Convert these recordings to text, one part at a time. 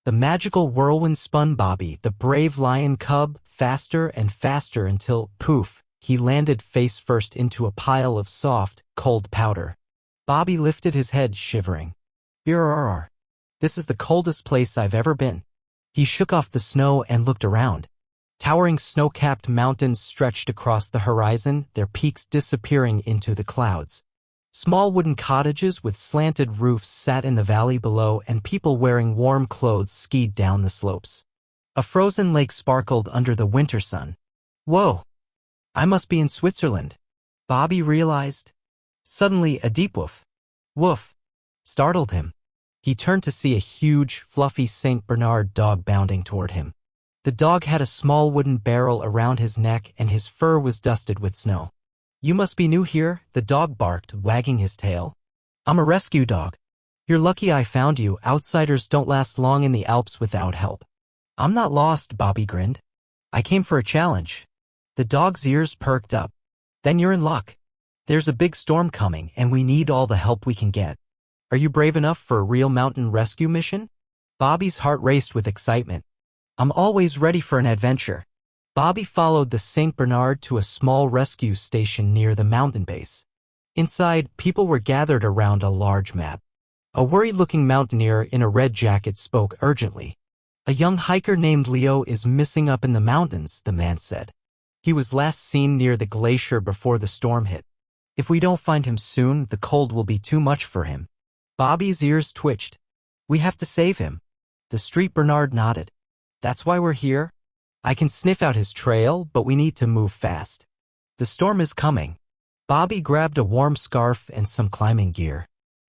The magical whirlwind spun Bobby, the brave lion cub, faster and faster until, poof, he landed face first into a pile of soft, cold powder. Bobby lifted his head, shivering. Brrr. This is the coldest place I've ever been. He shook off the snow and looked around. Towering snow-capped mountains stretched across the horizon, their peaks disappearing into the clouds. Small wooden cottages with slanted roofs sat in the valley below, and people wearing warm clothes skied down the slopes. A frozen lake sparkled under the winter sun. Whoa! I must be in Switzerland, Bobby realized. Suddenly, a deep woof, startled him. He turned to see a huge, fluffy Saint Bernard dog bounding toward him. The dog had a small wooden barrel around his neck, and his fur was dusted with snow. You must be new here, the dog barked, wagging his tail. I'm a rescue dog. You're lucky I found you. Outsiders don't last long in the Alps without help. I'm not lost, Bobby grinned. I came for a challenge. The dog's ears perked up. Then you're in luck. There's a big storm coming, and we need all the help we can get. Are you brave enough for a real mountain rescue mission? Bobby's heart raced with excitement. I'm always ready for an adventure. Bobby followed the Saint Bernard to a small rescue station near the mountain base. Inside, people were gathered around a large map. A worried-looking mountaineer in a red jacket spoke urgently. A young hiker named Leo is missing up in the mountains, the man said. He was last seen near the glacier before the storm hit. If we don't find him soon, the cold will be too much for him. Bobby's ears twitched. We have to save him. The Street Bernard nodded. That's why we're here. I can sniff out his trail, but we need to move fast. The storm is coming. Bobby grabbed a warm scarf and some climbing gear.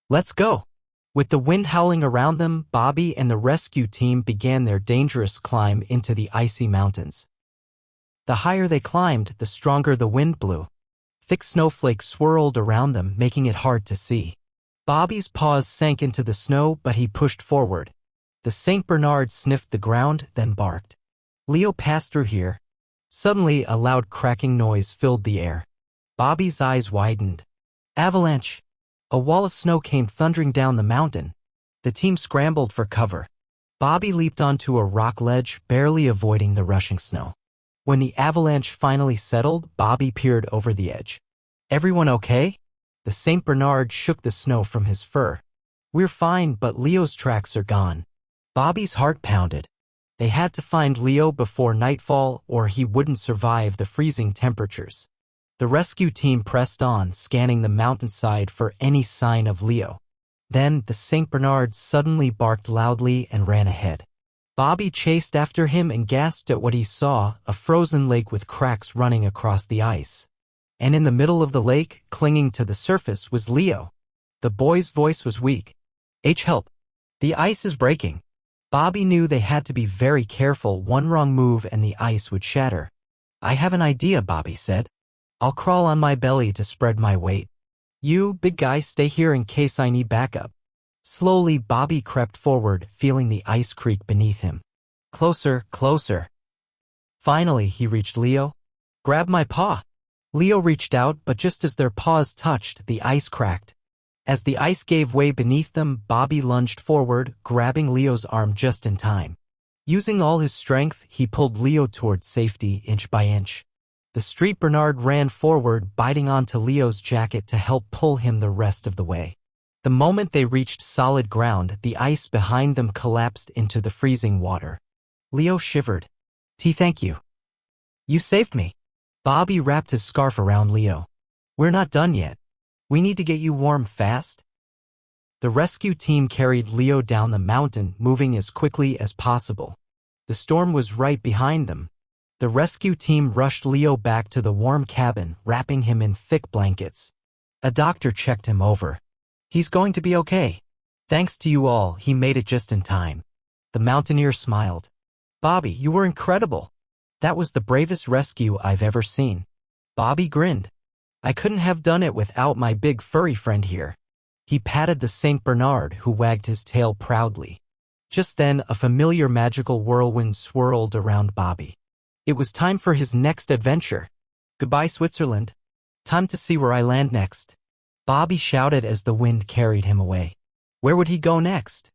Let's go. With the wind howling around them, Bobby and the rescue team began their dangerous climb into the icy mountains. The higher they climbed, the stronger the wind blew. Thick snowflakes swirled around them, making it hard to see. Bobby's paws sank into the snow, but he pushed forward. The Saint Bernard sniffed the ground, then barked. Leo passed through here. Suddenly, a loud cracking noise filled the air. Bobby's eyes widened. Avalanche! A wall of snow came thundering down the mountain. The team scrambled for cover. Bobby leaped onto a rock ledge, barely avoiding the rushing snow. When the avalanche finally settled, Bobby peered over the edge. Everyone okay? The Saint Bernard shook the snow from his fur. We're fine, but Leo's tracks are gone. Bobby's heart pounded. They had to find Leo before nightfall, or he wouldn't survive the freezing temperatures. The rescue team pressed on, scanning the mountainside for any sign of Leo. Then the Saint Bernard suddenly barked loudly and ran ahead. Bobby chased after him and gasped at what he saw, a frozen lake with cracks running across the ice. And in the middle of the lake, clinging to the surface, was Leo. The boy's voice was weak. Help! The ice is breaking. Bobby knew they had to be very careful. One wrong move and the ice would shatter. I have an idea, Bobby said. I'll crawl on my belly to spread my weight. You, big guy, stay here in case I need backup. Slowly, Bobby crept forward, feeling the ice creak beneath him. Closer, closer. Finally, he reached Leo. Grab my paw. Leo reached out, but just as their paws touched, the ice cracked. As the ice gave way beneath them, Bobby lunged forward, grabbing Leo's arm just in time. Using all his strength, he pulled Leo toward safety inch by inch. The Street Bernard ran forward, biting onto Leo's jacket to help pull him the rest of the way. The moment they reached solid ground, the ice behind them collapsed into the freezing water. Leo shivered. Thank you. You saved me. Bobby wrapped his scarf around Leo. We're not done yet. We need to get you warm fast. The rescue team carried Leo down the mountain, moving as quickly as possible. The storm was right behind them. The rescue team rushed Leo back to the warm cabin, wrapping him in thick blankets. A doctor checked him over. He's going to be okay. Thanks to you all, he made it just in time. The mountaineer smiled. Bobby, you were incredible. That was the bravest rescue I've ever seen. Bobby grinned. I couldn't have done it without my big furry friend here. He patted the Saint Bernard, who wagged his tail proudly. Just then, a familiar magical whirlwind swirled around Bobby. It was time for his next adventure. Goodbye, Switzerland. Time to see where I land next. Bobby shouted as the wind carried him away. Where would he go next?